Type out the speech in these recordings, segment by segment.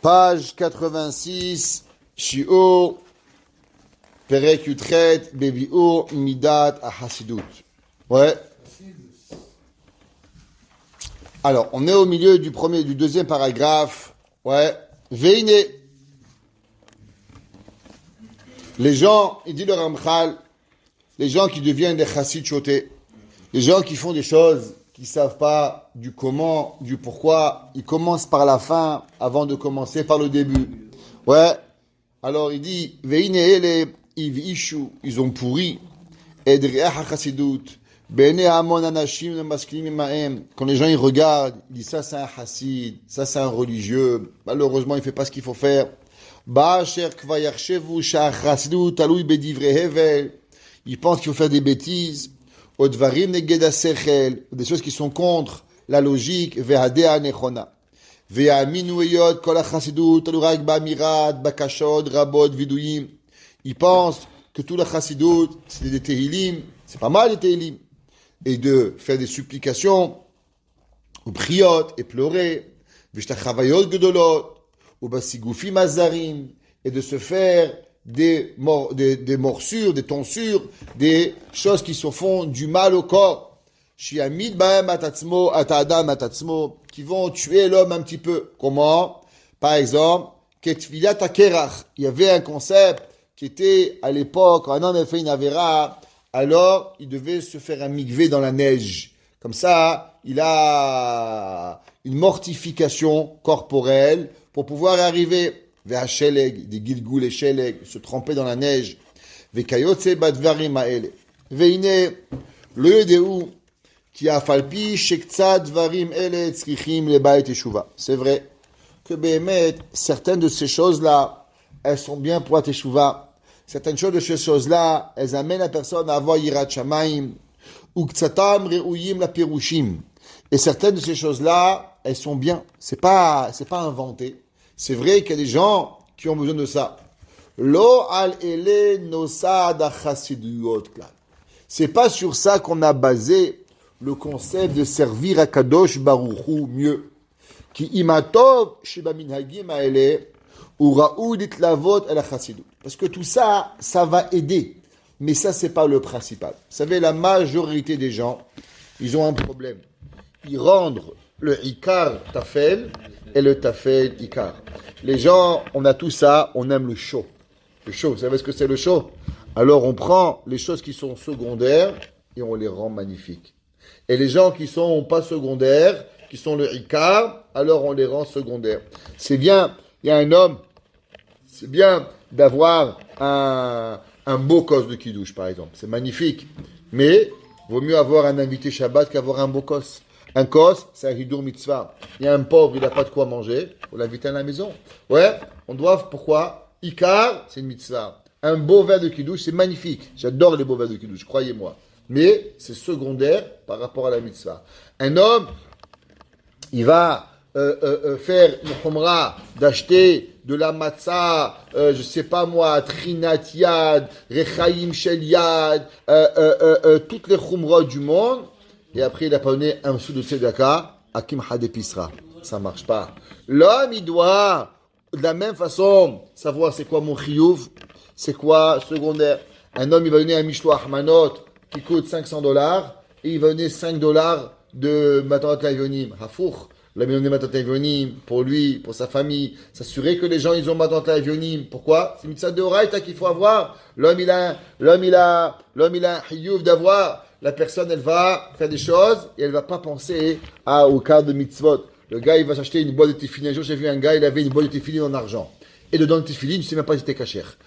Page 86, Shiur, Perek Yutret, Bebiur, Midat, Hasidut. Ouais. Alors, on est au milieu du deuxième paragraphe. Ouais. Veine. Les gens, il dit le Ramchal, les gens qui deviennent des chassid chotés, les gens qui font des choses qui ne savent pas du comment, du pourquoi, ils commencent par la fin avant de commencer par le début. Ouais. Alors il dit, Veine ele, ils ont pourri. Edriah chassidut. Bene amon anashim maskilim maem. Quand les gens ils regardent, ils disent ça c'est un chassid, ça c'est un religieux. Malheureusement il fait pas ce qu'il faut faire. Ba'asher kvayarshevu sha'chassidut talui bedivre hevel. Ils pensent qu'il faut faire des bêtises. Odvarim neged hasechel, des choses qui sont contre la logique. Ve'adea nechona. Ve'aminu eyot kol hachassidut talu rak ba'amirat bakashod rabot viduyim. Ils pensent que tout le chassidut c'est des tehilim, c'est pas mal les tehilim, et de faire des supplications, ou priot et pleurer, v'shtachavayot gedolot, ou basigufim azarim, et de se faire des morsures, des tonsures, des choses qui se font du mal au corps, shiamid ba'em atatzmo, atadam atatzmo, qui vont tuer l'homme un petit peu. Comment? Par exemple, ketfilat akerach, il y avait un concept qui était à l'époque, quand un homme avait fait une avéra, alors il devait se faire un mikvé dans la neige. Comme ça, il a une mortification corporelle pour pouvoir arriver vers Sheleg, des Gilgoul et Sheleg, se tremper dans la neige. Vekayotse badvarim haele. Veine, le yedeu, qui a falpi, shektsad dvarim ele tzrichim lebayit teshuva. C'est vrai que Béhémet, certaines de ces choses-là, elles sont bien pour la teshuva. Certaines choses de ces choses-là, elles amènent la personne à avoir yirat shamayim, ou ktsatam re'uyim la pirushim. Et certaines de ces choses-là, elles sont bien. C'est pas inventé. C'est vrai qu'il y a des gens qui ont besoin de ça. Lo al ele nosad chasiduyot klal. C'est pas sur ça qu'on a basé le concept de servir à Kadosh Baruch Hu mieux. Ki imatov sheba minhagim haele ou raoud itlavot el chasidut. Parce que tout ça, ça va aider. Mais ça, c'est pas le principal. Vous savez, la majorité des gens, ils ont un problème. Ils rendent le ikar tafel et le tafel ikar. Les gens, on a tout ça, on aime le chaud. Le chaud, vous savez ce que c'est le chaud? Alors on prend les choses qui sont secondaires et on les rend magnifiques. Et les gens qui sont pas secondaires, qui sont le ikar, alors on les rend secondaires. C'est bien, il y a un homme, c'est bien d'avoir un beau kos de kidouche, par exemple. C'est magnifique. Mais, vaut mieux avoir un invité Shabbat qu'avoir un beau kos. Un kos, c'est un hidur mitzvah. Il y a un pauvre, il n'a pas de quoi manger. Il faut l'inviter à la maison. Ouais, on doit, pourquoi? Ikar, c'est une mitzvah. Un beau verre de kidouche, c'est magnifique. J'adore les beaux verres de kidouche, croyez-moi. Mais, c'est secondaire par rapport à la mitzvah. Un homme, il va faire une khumra, d'acheter de la matzah, je sais pas moi, trinat yad, rechaim shel yad, toutes les khumrot du monde, et après il a pas donné un sou de tzedaka, akim hadepisra. Ça marche pas. L'homme, il doit, de la même façon, savoir c'est quoi mon chiyuv, c'est quoi secondaire. Un homme, il va donner un mishloach manot qui coûte $500, et il va donner $5 de matanat layonim, hafour. La donné matanat layonim pour lui, pour sa famille, s'assurer que les gens ils ont matanat layonim. Pourquoi? C'est mitzvah de oraita qu'il faut avoir. L'homme il a un hiyuv d'avoir. La personne elle va faire des choses et elle va pas penser au cas de mitzvot. Le gars il va s'acheter une boîte de tefillin. Un jour j'ai vu un gars, il avait une boîte de tefillin en argent. Et dedans le tefillin, je sais même pas si c'était cachère.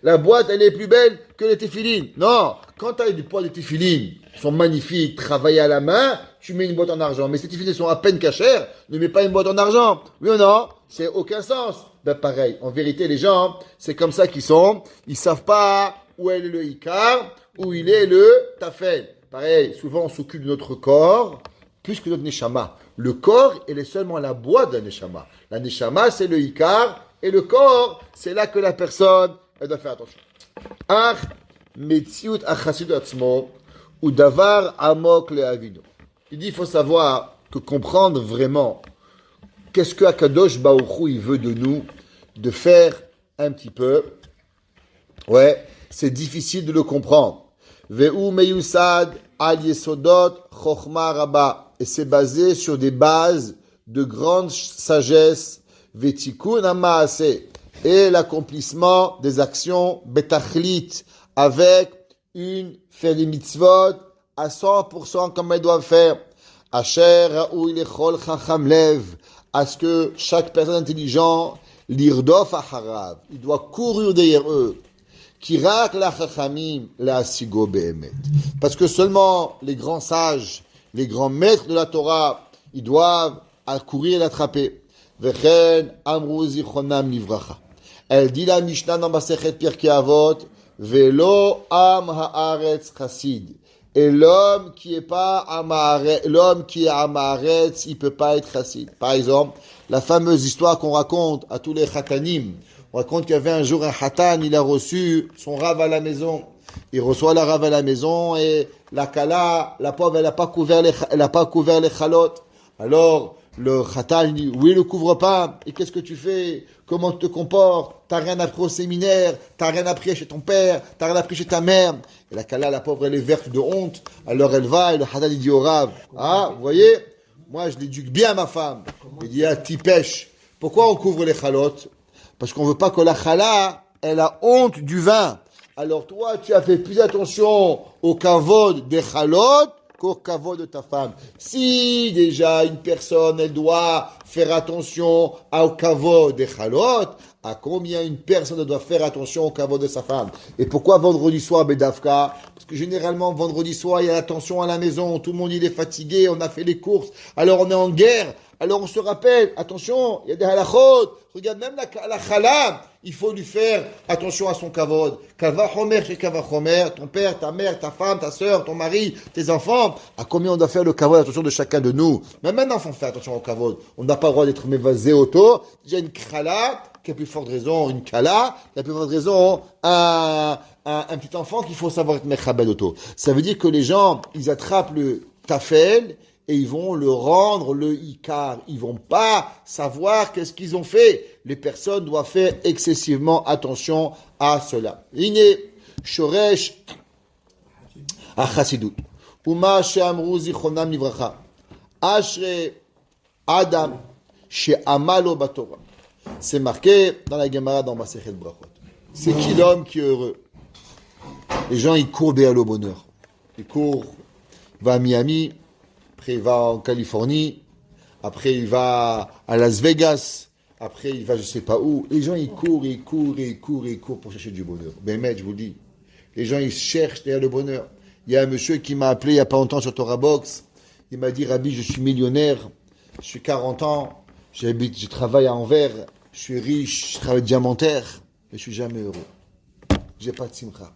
La boîte, elle est plus belle que les téfilines. Non, quand tu as du poids de téfilines, ils sont magnifiques, travaillés à la main, tu mets une boîte en argent. Mais ces téfilines sont à peine cachères, ne mets pas une boîte en argent. Oui ou non? C'est aucun sens. Ben pareil, en vérité, les gens, c'est comme ça qu'ils sont. Ils savent pas où est le ikar, où il est le tafel. Pareil, souvent on s'occupe de notre corps plus que notre neshama. Le corps, il est seulement la boîte d'un neshama. La neshama, c'est le ikar, et le corps, c'est là que la personne elle doit faire attention. Ach, metziut achasid atzmo, ou davar amok le avino. Il dit, il faut savoir que comprendre vraiment qu'est-ce que Akadosh Baruch Hu, il veut de nous? De faire un petit peu. Ouais, c'est difficile de le comprendre. Ve'u meyusad al yesodot chokhma rabba. Et c'est basé sur des bases de grande sagesse. Ve'tikun ha'maaseh. Et l'accomplissement des actions betachlit. Avec faire des mitzvot à 100% comme elles doivent faire. Asher ra'u lechol chacham lev. À ce que chaque personne intelligente l'irdof acharav. Il doit courir derrière eux. Kirak la chachamim la sigo behemet. Parce que seulement les grands sages, les grands maîtres de la Torah, ils doivent courir et l'attraper. Vechen amru zichronam livracha. Elle dit la Mishnah dans Masechet Pirkei Avot, velo am haaretz chassid. Et l'homme qui est Amaretz, il peut pas être chassid. Par exemple, la fameuse histoire qu'on raconte à tous les chatanim. On raconte qu'il y avait un jour un chatan, il a reçu son rav à la maison. Il reçoit la rav à la maison et la kala, la pauvre, elle a pas couvert les chalotes. Alors, le chatan, il dit, oui, le couvre pas. Et qu'est-ce que tu fais? Comment tu te comportes? T'as rien appris au séminaire, t'as rien appris chez ton père, t'as rien appris chez ta mère. Et la kala, la pauvre, elle est verte de honte. Alors elle va et le chatan, il dit au rav, ah, vous voyez, moi je l'éduque bien ma femme. Il dit, ah, t'y pêches. Pourquoi on couvre les chalotes? Parce qu'on veut pas que la chala, elle a honte du vin. Alors toi, tu as fait plus attention au kavod des chalotes qu'au kavod de ta femme. Si déjà une personne, elle doit faire attention au kavod des chalotes, à combien une personne doit faire attention au kavod de sa femme? Et pourquoi vendredi soir, Bedavka? Parce que généralement, vendredi soir, il y a la tension à la maison, tout le monde il est fatigué, on a fait les courses, alors on est en guerre. Alors on se rappelle, attention, il y a des halachot, regarde même la chala, il faut lui faire attention à son kavod. Kava chomer chez kava chomer, ton père, ta mère, ta femme, ta sœur, ton mari, tes enfants, à combien on doit faire le kavod, attention de chacun de nous. Même un enfant fait attention au kavod. On n'a pas le droit d'être mévasé auto. Déjà une khala, qui a plus forte raison, une kala, qui a plus forte raison, un petit enfant qu'il faut savoir être mechabed auto. Ça veut dire que les gens, ils attrapent le tafel, et ils vont le rendre le ikar. Ils vont pas savoir qu'est-ce qu'ils ont fait. Les personnes doivent faire excessivement attention à cela. Iné, shoresh, achassidut. Uma she'amru zichronam livracha. Ashre Adam she'amalo batorah. C'est marqué dans la Gemara dans Masechet Brachot. C'est qui l'homme qui est heureux? Les gens, ils courent vers le bonheur. Ils courent, il va à Miami, après il va en Californie, après il va à Las Vegas, après il va je sais pas où. Les gens ils courent pour chercher du bonheur. Ben mec, je vous dis, les gens ils cherchent derrière le bonheur. Il y a un monsieur qui m'a appelé il y a pas longtemps sur Torah Box. Il m'a dit, Rabbi, je suis millionnaire, je suis 40 ans, je travaille à Anvers, je suis riche, je travaille diamantaire, mais je suis jamais heureux. J'ai pas de simcha,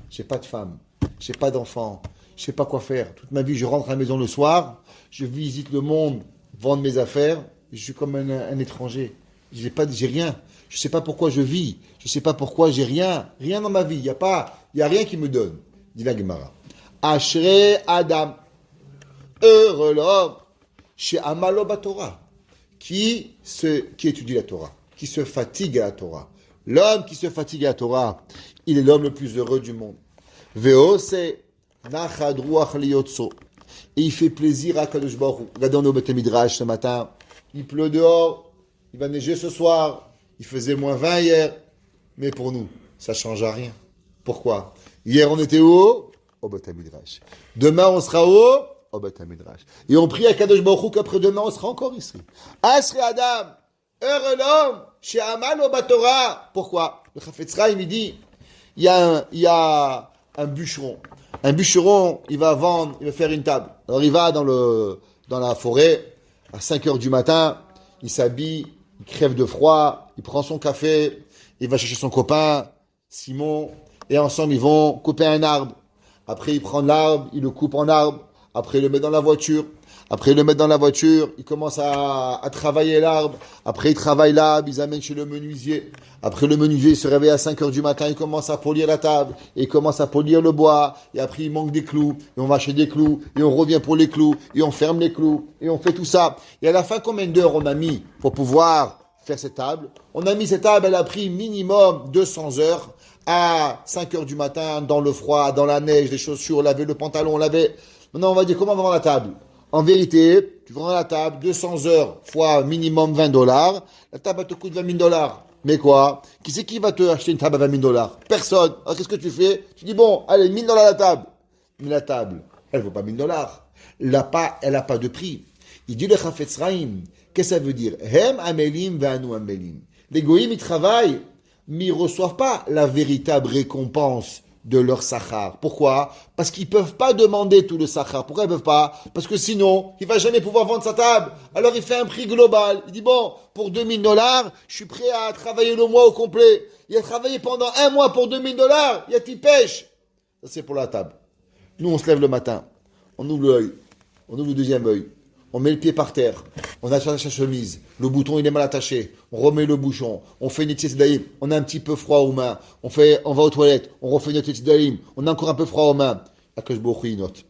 j'ai pas de femme, j'ai pas d'enfant. Je sais pas quoi faire. Toute ma vie, je rentre à la maison le soir, je visite le monde, vendre mes affaires, je suis comme un étranger. J'ai rien. Je sais pas pourquoi je vis. Je sais pas pourquoi j'ai rien. Rien dans ma vie. Il y a rien qui me donne. Dit la Gemara. Ashrei Adam. Heureux l'homme. Chez Amalo Batorah. Qui étudie la Torah. Qui se fatigue à la Torah. L'homme qui se fatigue à la Torah, il est l'homme le plus heureux du monde. Veose. Et il fait plaisir à Kadosh Baruch Hu. Regardez, on est au Beth Midrash ce matin. Il pleut dehors. Il va neiger ce soir. Il faisait moins 20 hier. Mais pour nous, ça ne change à rien. Pourquoi? Hier, on était où? Au Beth Midrash. Demain, on sera où? Au Beth Midrash. Et on prie à Kadosh Baruch Hu qu'après demain, on sera encore ici. Asri Adam. Heureux l'homme. Chez Amal au Batorah. Pourquoi? Le Chafetz Chaim, il dit, il y a un bûcheron. Un bûcheron, il va faire une table. Alors il va dans la forêt, à 5 heures du matin, il s'habille, il crève de froid, il prend son café, il va chercher son copain, Simon, et ensemble ils vont couper un arbre. Après il prend l'arbre, il le coupe en arbre, après il le met dans la voiture. Après, ils le mettent dans la voiture, ils commencent à travailler l'arbre. Après, ils travaillent l'arbre, ils amènent chez le menuisier. Après, le menuisier, il se réveille à 5 heures du matin, il commence à polir la table, et il commence à polir le bois, et après, il manque des clous, et on va acheter des clous, et on revient pour les clous, et on ferme les clous, et on fait tout ça. Et à la fin, combien d'heures on a mis pour pouvoir faire cette table? On a mis cette table, elle a pris minimum 200 heures, à 5 heures du matin, dans le froid, dans la neige, les chaussures, laver le pantalon, laver. Maintenant, on va dire comment on va vendre la table. En vérité, tu vends la table, 200 heures fois minimum $20. La table, elle te coûte $20 000. Mais quoi? Qui c'est qui va te acheter une table à $20 000? Personne. Alors, qu'est-ce que tu fais? Tu dis, bon, allez, $1000 la table. Mais la table, elle vaut pas $1000. Elle a pas de prix. Il dit le Chafetz Chaim. Qu'est-ce que ça veut dire? Hem amelim ve'anu amelim. Les goïms, ils travaillent, mais ils ne reçoivent pas la véritable récompense de leur sachar. Pourquoi? Parce qu'ils ne peuvent pas demander tout le sachar. Pourquoi ils ne peuvent pas? Parce que sinon, il ne va jamais pouvoir vendre sa table. Alors il fait un prix global. Il dit, bon, pour $2000, je suis prêt à travailler le mois au complet. Il a travaillé pendant un mois pour $2000, il y a qui pêche. Ça, c'est pour la table. Nous, on se lève le matin, on ouvre l'œil, on ouvre le deuxième œil, on met le pied par terre, on attache la chemise, le bouton il est mal attaché, on remet le bouchon, on fait une daïm, on a un petit peu froid aux mains, on va aux toilettes, on refait une daïm, on a encore un peu froid aux mains. Akash Baruch Hu, il note.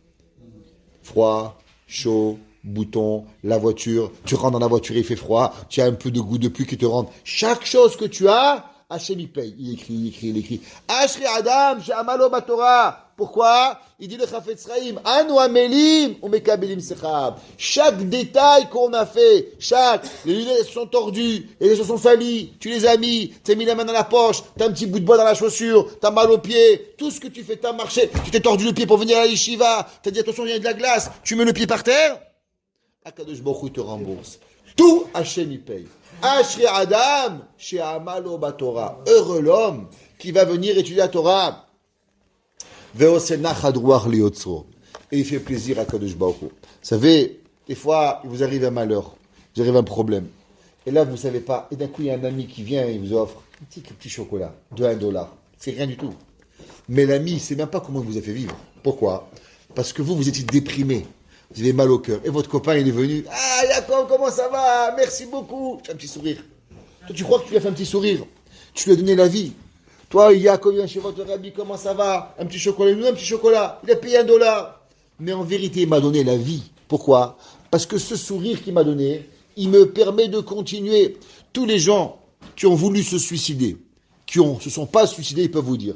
Froid, chaud, bouton, la voiture, tu rentres dans la voiture, il fait froid, tu as un peu de goût de pluie qui te rentre. Chaque chose que tu as, Hachem il paye. Il écrit. Ashri Adam, She'amalo Batorah. Pourquoi? Il dit le Chafetz Chaim, Anu Amelim, ou Mekabelim Sechab. Chaque détail qu'on a fait, les lunettes sont tordues, les choses sont salies, tu les as mis, tu as mis la main dans la poche, tu as un petit bout de bois dans la chaussure, tu as mal au pied, tout ce que tu fais, tu as marché, tu t'es tordu le pied pour venir à la yeshiva, tu as dit attention, il y a de la glace, tu mets le pied par terre, Akadosh Baruch Hu te rembourse. Tout Hachem y paye. Ashri Adam, She'amalo Batorah. Heureux l'homme qui va venir étudier la Torah. Et il fait plaisir à Kadosh Baruch Hu. Vous savez, des fois, il vous arrive un malheur, il vous arrive un problème. Et là, vous ne savez pas. Et d'un coup, il y a un ami qui vient et il vous offre un petit chocolat de $1. C'est rien du tout. Mais l'ami, il ne sait même pas comment il vous a fait vivre. Pourquoi? Parce que vous étiez déprimé. Vous avez mal au cœur. Et votre copain, il est venu. Ah, Jacob, comment ça va? Merci beaucoup. Tu as un petit sourire. Toi, tu crois que tu lui as fait un petit sourire. Tu lui as donné la vie. Toi, Jacob, viens chez votre rabbi, comment ça va? Un petit chocolat, nous, un petit chocolat. Il a payé $1. Mais en vérité, il m'a donné la vie. Pourquoi? Parce que ce sourire qu'il m'a donné, il me permet de continuer. Tous les gens qui ont voulu se suicider, se sont pas suicidés, ils peuvent vous dire.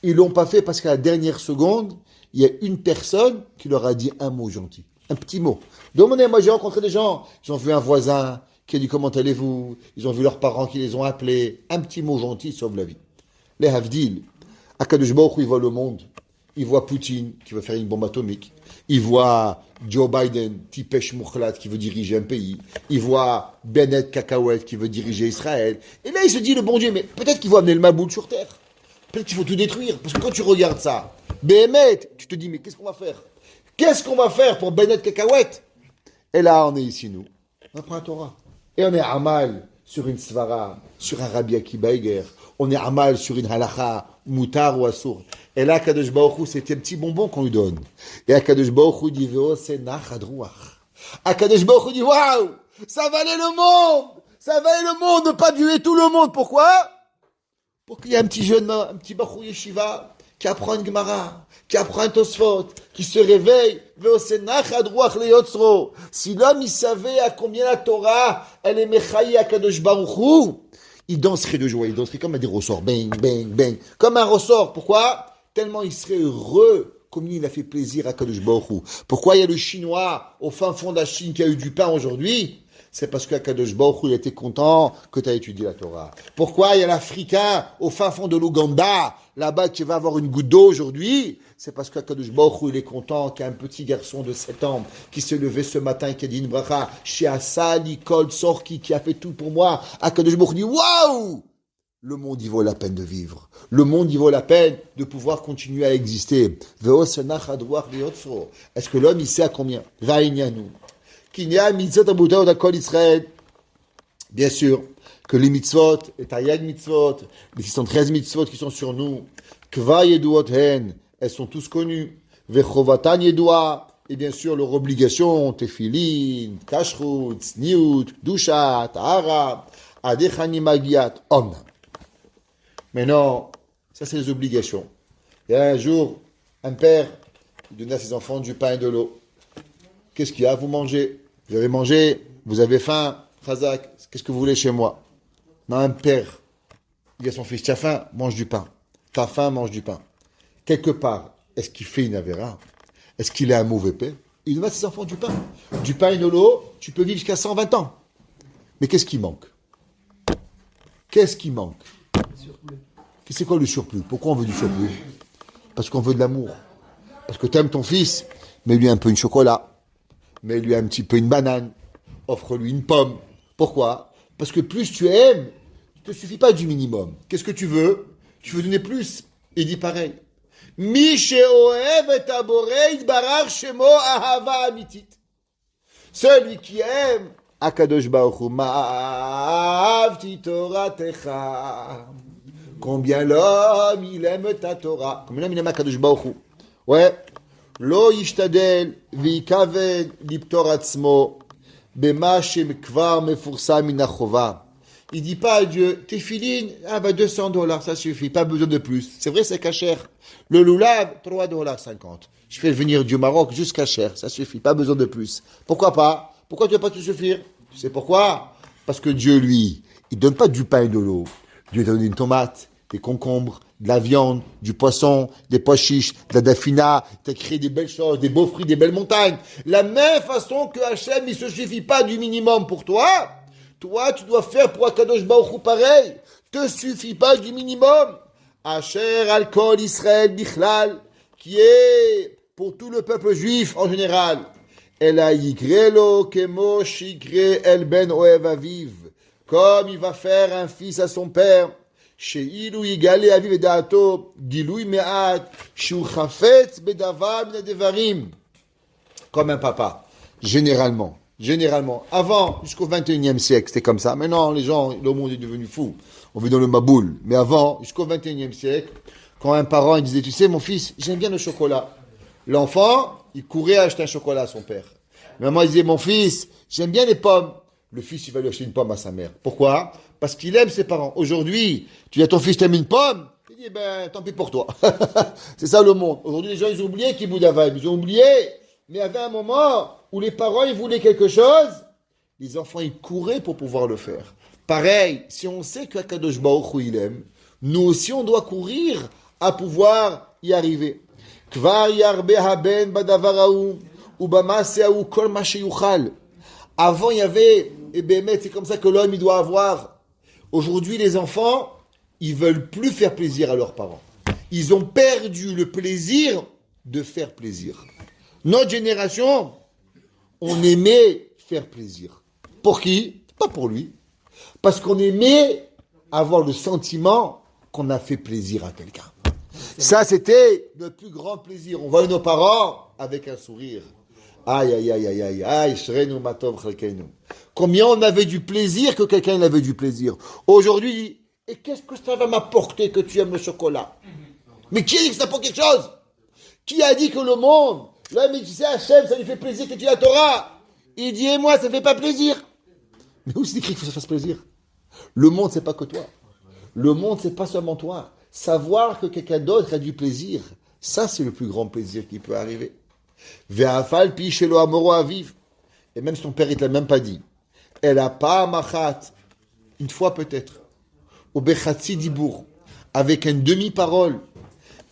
Ils l'ont pas fait parce qu'à la dernière seconde, il y a une personne qui leur a dit un mot gentil. Un petit mot. Demandez, moi j'ai rencontré des gens, ils ont vu un voisin qui a dit comment allez-vous, ils ont vu leurs parents qui les ont appelés. Un petit mot gentil sauve la vie. Les Havdil, Akadosh Baruch Hu, il voit le monde. Il voit Poutine qui veut faire une bombe atomique. Il voit Joe Biden, Tipesh Moukhlat, qui veut diriger un pays. Il voit Bennett Cacahuète qui veut diriger Israël. Et là, il se dit, le bon Dieu, mais peut-être qu'il va amener le Maboul sur terre. Peut-être qu'il faut tout détruire. Parce que quand tu regardes ça, Béhémet, tu te dis, mais qu'est-ce qu'on va faire? Qu'est-ce qu'on va faire pour Bennett Cacahuète? Et là, on est ici, nous. On apprend la Torah. Et on est amal sur une svara, sur un Rabbi Akiba Eiger. On est amal sur une halacha, moutar ou assour. Et là, Kadosh Baruch Hu, c'était un petit bonbon qu'on lui donne. Et Kadosh Baruch Hu dit, Veo senach adruach. Kadosh Baruch Hu dit, waouh, ça valait le monde! Ça valait le monde de ne pas tuer tout le monde. Pourquoi? Pour qu'il y ait un petit jeune, un petit Bachou Yeshiva, qui apprend une Gemara, qui apprend un Tosfot, qui se réveille, Veo senach adruach le yotzro. Si l'homme, il savait à combien la Torah, elle est mechaï à Kadosh Baruch Hu, il danserait de joie, il danserait comme des ressorts, bang, bang, bang, comme un ressort. Pourquoi? Tellement il serait heureux, comme il a fait plaisir à Kadosh Baruch Hu. Pourquoi il y a le Chinois au fin fond de la Chine qui a eu du pain aujourd'hui? C'est parce que Kadosh Baruch Hu, il était content que tu as étudié la Torah. Pourquoi il y a l'Africain au fin fond de l'Ouganda, là-bas qui va avoir une goutte d'eau aujourd'hui? C'est parce que Kadosh Baruch Hu, il est content qu'il y a un petit garçon de 7 ans qui s'est levé ce matin et qui a dit une bracha, chez Asali Kol Sorki, qui a fait tout pour moi. Kadosh Baruch Hu dit, waouh! Le monde, il vaut la peine de vivre. Le monde, il vaut la peine de pouvoir continuer à exister. Est-ce que l'homme, il sait à combien? Bien sûr, que les mitzvot, les taïag mitzvot, les 613 mitzvot qui sont sur nous, elles sont tous connues. Vechovatan yedua, et bien sûr leur obligation, tefilin, kashrut, tzniut, dusha, tahara, adechani magiat, omna. Mais non, ça c'est les obligations. Il y a un jour, un père, il donnait à ses enfants du pain et de l'eau. Qu'est-ce qu'il y a? Vous mangez. Vous avez mangé, vous avez faim, Khazak, qu'est-ce que vous voulez chez moi? Non, un père, il dit à son fils, tu as faim, mange du pain. Tu as faim, mange du pain. Quelque part, est-ce qu'il fait une avéra? Est-ce qu'il est un mauvais père? Il donne à ses enfants du pain. Du pain et de l'eau, tu peux vivre jusqu'à 120 ans. Mais qu'est-ce qui manque? Qu'est-ce qui manque? C'est quoi le surplus? Pourquoi on veut du surplus? Parce qu'on veut de l'amour. Parce que tu aimes ton fils, mets-lui un peu une chocolat, mets-lui un petit peu une banane, offre-lui une pomme. Pourquoi? Parce que plus tu aimes, il ne te suffit pas du minimum. Qu'est-ce que tu veux? Tu veux donner plus. Il dit pareil. Mi she'ohev et aborei itbarach shemo ahava amitit. Celui qui aime, Akadosh Baruch Hu, ma'avti toratecha. Combien l'homme, il aime ta Torah. Combien l'homme, il aime Akadosh Baruch Hu. Ouais. Lo yishtadel v'ikaved liptor atzmo bema shemkvar mefursa min hachova. Il dit pas à Dieu, tes filines, $200, ça suffit, pas besoin de plus. C'est vrai, c'est kasher. Le loulav, $3,50. Je fais venir du Maroc jusqu'à kasher, ça suffit, pas besoin de plus. Pourquoi pas? Pourquoi tu ne vas pas te suffire? Tu sais pourquoi? Parce que Dieu, lui, il donne pas du pain et de l'eau. Dieu donne une tomate, des concombres, de la viande, du poisson, des pois chiches, de la dafina, tu as créé des belles choses, des beaux fruits, des belles montagnes. La même façon que Hachem, il ne se suffit pas du minimum pour toi, toi, tu dois faire pour Akadosh Baruch Hu pareil. Te suffit pas du minimum. Asher al kol Israël bichlal, qui est pour tout le peuple juif en général. Ela yigrelo kemo shigre el ben oev aviv. Comme il va faire un fils à son père. She'ilu yigale aviv da'ato gilui me'at shu chafetz bedavar min devarim. Comme un papa, généralement. Avant, jusqu'au 21e siècle, c'était comme ça. Maintenant, les gens, le monde est devenu fou. On vit dans le Maboul. Mais avant, jusqu'au 21e siècle, quand un parent il disait, tu sais, mon fils, j'aime bien le chocolat. L'enfant, il courait acheter un chocolat à son père. Maman, il disait, mon fils, j'aime bien les pommes. Le fils, il va lui acheter une pomme à sa mère. Pourquoi? Parce qu'il aime ses parents. Aujourd'hui, tu dis à ton fils, t'aimes une pomme? Il dit, ben, tant pis pour toi. C'est ça le monde. Aujourd'hui, les gens, ils ont oublié qu'ils Bouddhavaï. Ils ont oublié. Mais il y avait un moment où les parents, ils voulaient quelque chose, les enfants, ils couraient pour pouvoir le faire. Pareil, si on sait qu'Akadosh Baruch Hu, il aime, nous aussi, on doit courir à pouvoir y arriver. Kvar yarbe haben badavaraou, ou bamaseaou kol ma sheyuchal. Avant, il y avait, et bémet, c'est comme ça que l'homme, il doit avoir. Aujourd'hui, les enfants, ils veulent plus faire plaisir à leurs parents. Ils ont perdu le plaisir de faire plaisir. Notre génération, on aimait faire plaisir. Pour qui? Pas pour lui. Parce qu'on aimait avoir le sentiment qu'on a fait plaisir à quelqu'un. Ça, c'était notre plus grand plaisir. On voit nos parents avec un sourire. Aïe, aïe, aïe, aïe, aïe, aïe, shrenu matov chalkeinu. Combien on avait du plaisir que quelqu'un avait du plaisir. Aujourd'hui, et qu'est-ce que ça va m'apporter que tu aimes le chocolat? Mais qui a dit que ça pour quelque chose? Qui a dit que le monde, là, mais tu sais, Hachem, ça lui fait plaisir que tu la Torah. Il dit, et moi, ça ne fait pas plaisir. Mais où c'est écrit qu'il faut que ça fasse plaisir? Le monde, c'est pas que toi. Le monde, c'est pas seulement toi. Savoir que quelqu'un d'autre a du plaisir, ça, c'est le plus grand plaisir qui peut arriver. Ve'afal pi shelo amoro aviv. Et même si ton père, il te l'a même pas dit. Elle a pas machat. Une fois peut-être. Au bechatzi dibour. Avec une demi-parole.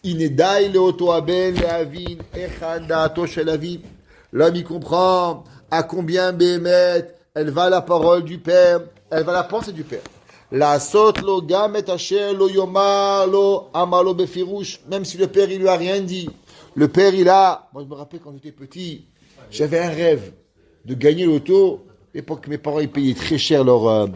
Inedai leoto abel leavin echad da'ato shel aviv. L'homme, il comprend à combien bémet elle va la parole du père, elle va la pensée du père. La sot lo gam et asher lo yomar lo amalo befirouche. Même si le père, il lui a rien dit. Le père, il a... Moi, je me rappelle quand j'étais petit, j'avais un rêve de gagner l'auto. À l'époque, mes parents, ils payaient très cher le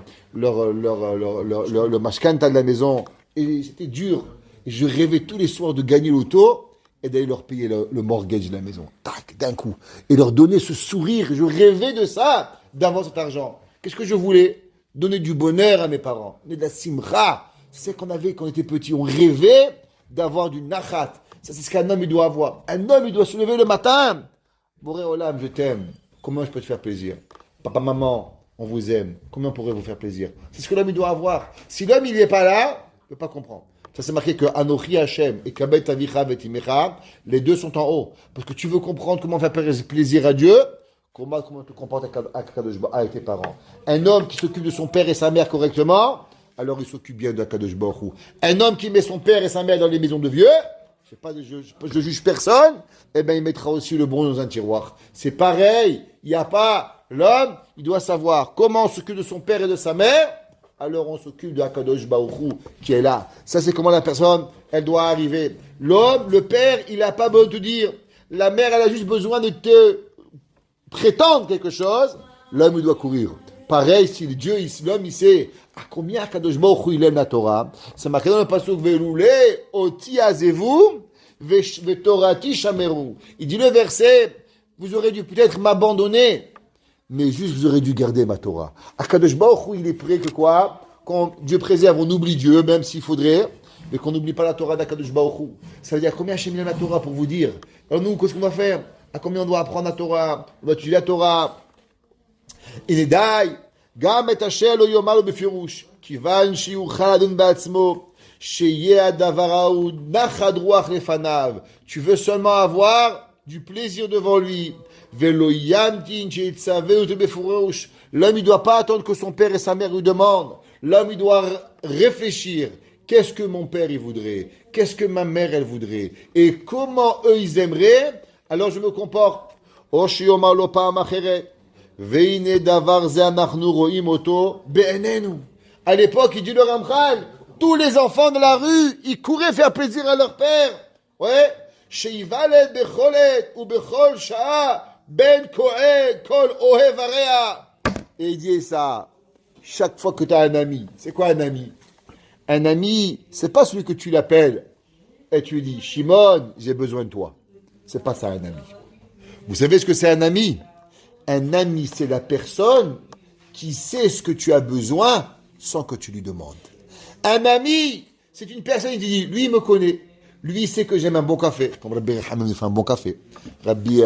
mashkanta de la maison. Et c'était dur. Et je rêvais tous les soirs de gagner l'auto et d'aller leur payer le mortgage de la maison. Tac, d'un coup. Et leur donner ce sourire. Je rêvais de ça, d'avoir cet argent. Qu'est-ce que je voulais? Donner du bonheur à mes parents. Donner de la simra. C'est ce qu'on avait quand on était petit. On rêvait d'avoir du nachat. Ça, c'est ce qu'un homme il doit avoir. Un homme, il doit se lever le matin. Boré Olam, je t'aime. Comment je peux te faire plaisir? Papa, maman, on vous aime. Comment on pourrait vous faire plaisir? C'est ce que l'homme il doit avoir. Si l'homme il n'est pas là, il ne peut pas comprendre. Ça c'est marqué que Anochi Hashem et Kabet Avicha Vetimecha, les deux sont en haut. Parce que tu veux comprendre comment faire plaisir à Dieu, comment te comporter avec tes parents. Un homme qui s'occupe de son père et sa mère correctement, alors il s'occupe bien de Kadosh Baruch Hu. Un homme qui met son père et sa mère dans les maisons de vieux, je juge personne, eh bien il mettra aussi le bon dans un tiroir. C'est pareil, il n'y a pas, l'homme, il doit savoir comment on s'occupe de son père et de sa mère, alors on s'occupe de Akadosh Baruch Hu qui est là. Ça c'est comment la personne, elle doit arriver. L'homme, le père, il n'a pas besoin de te dire, la mère, elle a juste besoin de te prétendre quelque chose, l'homme il doit courir. Pareil, si l'homme il sait à combien Akadosh Baruch Hu il aime la Torah, c'est marqué dans le pasuk Veloulé oti azevu vetorati shameru. Il dit le verset, vous aurez dû peut-être m'abandonner, mais juste vous aurez dû garder ma Torah. Akadosh Baruch Hu il est prêt que quoi? Quand Dieu préserve, on oublie Dieu, même s'il faudrait, mais qu'on n'oublie pas la Torah d'Akadosh Baruch Hu. Ça veut dire combien Hachem aime la Torah pour vous dire. Alors nous, qu'est-ce qu'on va faire? À combien on doit apprendre la Torah? On doit étudier la Torah. Inedai, גם את אשר לא יאמר לו בפירוש, כיוון שיוכל לדון בעצמו, שיהיה הדבר ההוא נחת רוח לפניו. Tu veux seulement avoir du plaisir devant lui. ולא ימתין שיצווה אותו בפירוש. L'homme, il ne doit pas attendre que son père et sa mère lui demandent. L'homme, il doit réfléchir. Qu'est-ce que mon père, il voudrait? Qu'est-ce que ma mère, elle voudrait? Et comment eux, ils aimeraient? Alors je me comporte. או שיאמר לו פעם אחרת. À l'époque, il dit le Ramchal, tous les enfants de la rue, ils couraient faire plaisir à leur père. Ouais. Sheivalet becholet ou bechol sha'a ben kohen kol ohev area. Et il dit ça, chaque fois que tu as un ami. C'est quoi un ami? Un ami, c'est pas celui que tu l'appelles et tu lui dis, Shimon, j'ai besoin de toi. C'est pas ça un ami. Vous savez ce que c'est un ami? Un ami, c'est la personne qui sait ce que tu as besoin sans que tu lui demandes. Un ami, c'est une personne qui dit, lui, il me connaît. Lui, il sait que j'aime un bon café. Comme Rabbi Hamam, il fait un bon café. Rabbi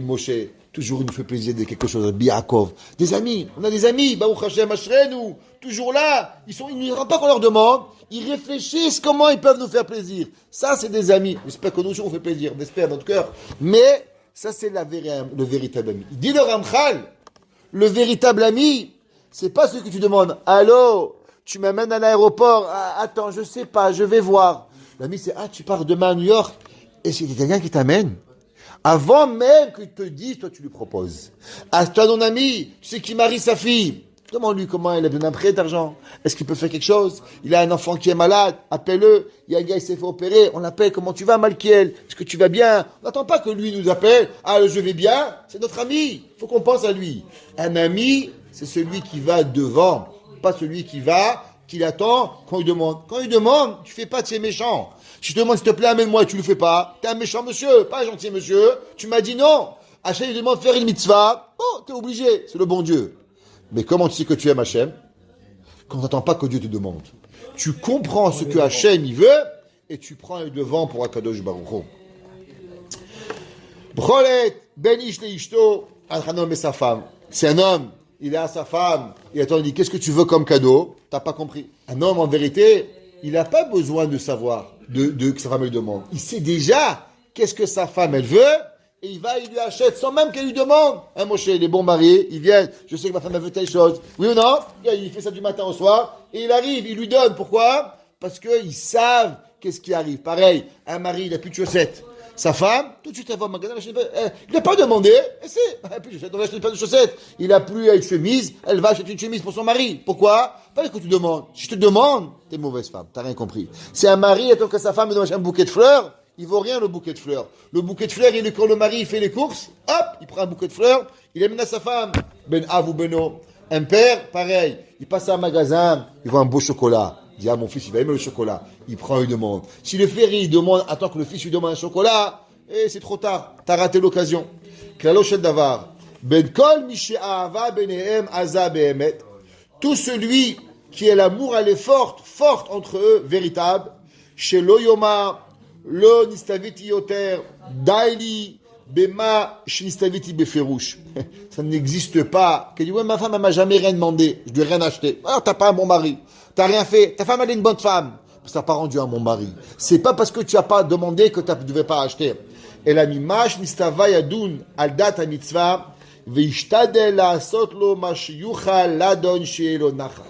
Moshe, toujours il nous fait plaisir de quelque chose. Rabbi Yaakov. Des amis, on a des amis. Baruch Hashem, Ashrenu, toujours là. Ils ne rendent pas qu'on leur demande. Ils réfléchissent comment ils peuvent nous faire plaisir. Ça, c'est des amis. J'espère que nous aussi, on fait plaisir. On espère dans notre cœur. Mais, ça, c'est le véritable ami. Il dit le Ramchal, le véritable ami, c'est pas ce que tu demandes. Allô, tu m'amènes à l'aéroport. Ah, attends, je sais pas, je vais voir. L'ami, c'est, tu pars demain à New York. Et c'est quelqu'un qui t'amène. Avant même qu'il te dise, toi, tu lui proposes. Ah, toi, ton ami, tu sais qui marie sa fille. Demande-lui comment il a besoin d'un prêt d'argent. Est-ce qu'il peut faire quelque chose? Il a un enfant qui est malade. Appelle-le. Il y a un gars qui s'est fait opérer. On l'appelle. Comment tu vas, Malkiel? Est-ce que tu vas bien? On n'attend pas que lui nous appelle. Ah, je vais bien. C'est notre ami. Il faut qu'on pense à lui. Un ami, c'est celui qui va devant. Pas celui qui attend quand il demande. Quand il demande, tu fais pas de ces méchants. Si je te demande, s'il te plaît, amène-moi et tu le fais pas. T'es un méchant monsieur, pas un gentil monsieur. Tu m'as dit non. Hachem, il demande de faire une mitzvah. Oh, t'es obligé. C'est le bon Dieu. Mais comment tu sais que tu aimes Hachem? Quand tu n'attends pas que Dieu te demande. Tu comprends ce que Hachem il veut et tu prends le devant pour Akadosh Baruch Hu. Brolet, ben ish le ishto, un homme et sa femme. C'est un homme, il est à sa femme, il attend, il dit, qu'est-ce que tu veux comme cadeau? T'as pas compris. Un homme, en vérité, il n'a pas besoin de savoir, que sa femme lui demande. Il sait déjà qu'est-ce que sa femme, elle veut. Et il lui achète sans même qu'elle lui demande. Hein, Moshe, les bons mariés, ils viennent, je sais que ma femme a fait telle chose. Oui ou non? Il fait ça du matin au soir, et il arrive, il lui donne. Pourquoi? Parce qu'ils savent qu'est-ce qui arrive. Pareil, un mari, il n'a plus de chaussettes. Sa femme, tout de suite, elle va au magasin, il n'a pas demandé, et c'est, elle n'a plus de chaussettes, on va acheter pas de chaussettes. Il n'a plus une chemise, elle va acheter une chemise pour son mari. Pourquoi? Pas que tu demandes. Si je te demande, t'es mauvaise femme, t'as rien compris. Si un mari attend que sa femme lui donne un bouquet de fleurs, il vaut rien le bouquet de fleurs. Le bouquet de fleurs, quand le mari fait les courses, hop, il prend un bouquet de fleurs, il amène à sa femme. Ben Av ou Beno. Un père, pareil, il passe à un magasin, il voit un beau chocolat. Il dit, mon fils, il va aimer le chocolat. Il prend, il demande. Si le frère, il demande, attends que le fils lui demande un chocolat, c'est trop tard. T'as raté l'occasion. Klalo shel davar. Ben kol mi she'ahava benehem aza behemet. Tout celui qui est l'amour, elle est forte entre eux, véritable. Shelo yomar. Lo nistaviti yoter daili Bema shnistaviti beferouche. Ça n'existe pas. Qu'elle dit, ouais, ma femme, elle m'a jamais rien demandé. Je lui ai rien acheté. Alors, t'as pas un bon mari. T'as rien fait. Ta femme, elle est une bonne femme. Ça n'a pas rendu un bon mari. C'est pas parce que tu n'as pas demandé que tu ne devais pas acheter. Et la mimash nistava yadun al dat ha mitzvah veishtadel la'asot lo ma sheyuchal ladon she'elo nachat.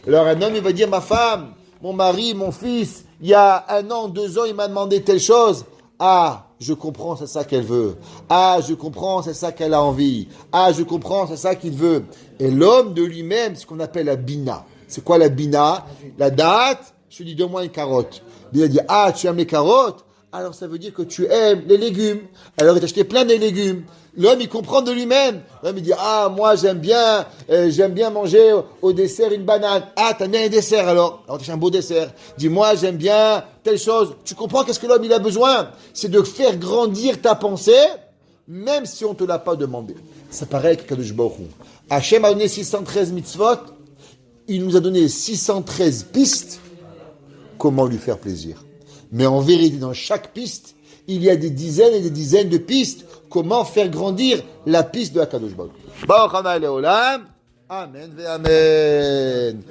Alors un homme, il va dire, ma femme, mon mari, mon fils, il y a 1 an, 2 ans, il m'a demandé telle chose. Ah, je comprends, c'est ça qu'elle veut. Ah, je comprends, c'est ça qu'elle a envie. Ah, je comprends, c'est ça qu'il veut. Et l'homme de lui-même, ce qu'on appelle la bina. C'est quoi la bina? La date, je lui dis, donne-moi une carotte. Il a dit, ah, tu aimes les carottes? Alors ça veut dire que tu aimes les légumes. Alors il t'a acheté plein de légumes. L'homme, il comprend de lui-même. L'homme, il dit, ah, moi, j'aime bien manger au dessert une banane. Ah, t'aimes bien un dessert, alors t'as un beau dessert. Dis-moi, j'aime bien telle chose. Tu comprends qu'est-ce que l'homme, il a besoin? C'est de faire grandir ta pensée, même si on ne te l'a pas demandé. Ça paraît avec Kadosh Baruch Hu. Hachem a donné 613 mitzvot. Il nous a donné 613 pistes comment lui faire plaisir. Mais en vérité, dans chaque piste, il y a des dizaines et des dizaines de pistes. Comment faire grandir la piste de la Kadosh Baruch Hu. Baruch Hana Leolam. Amen ve Amen.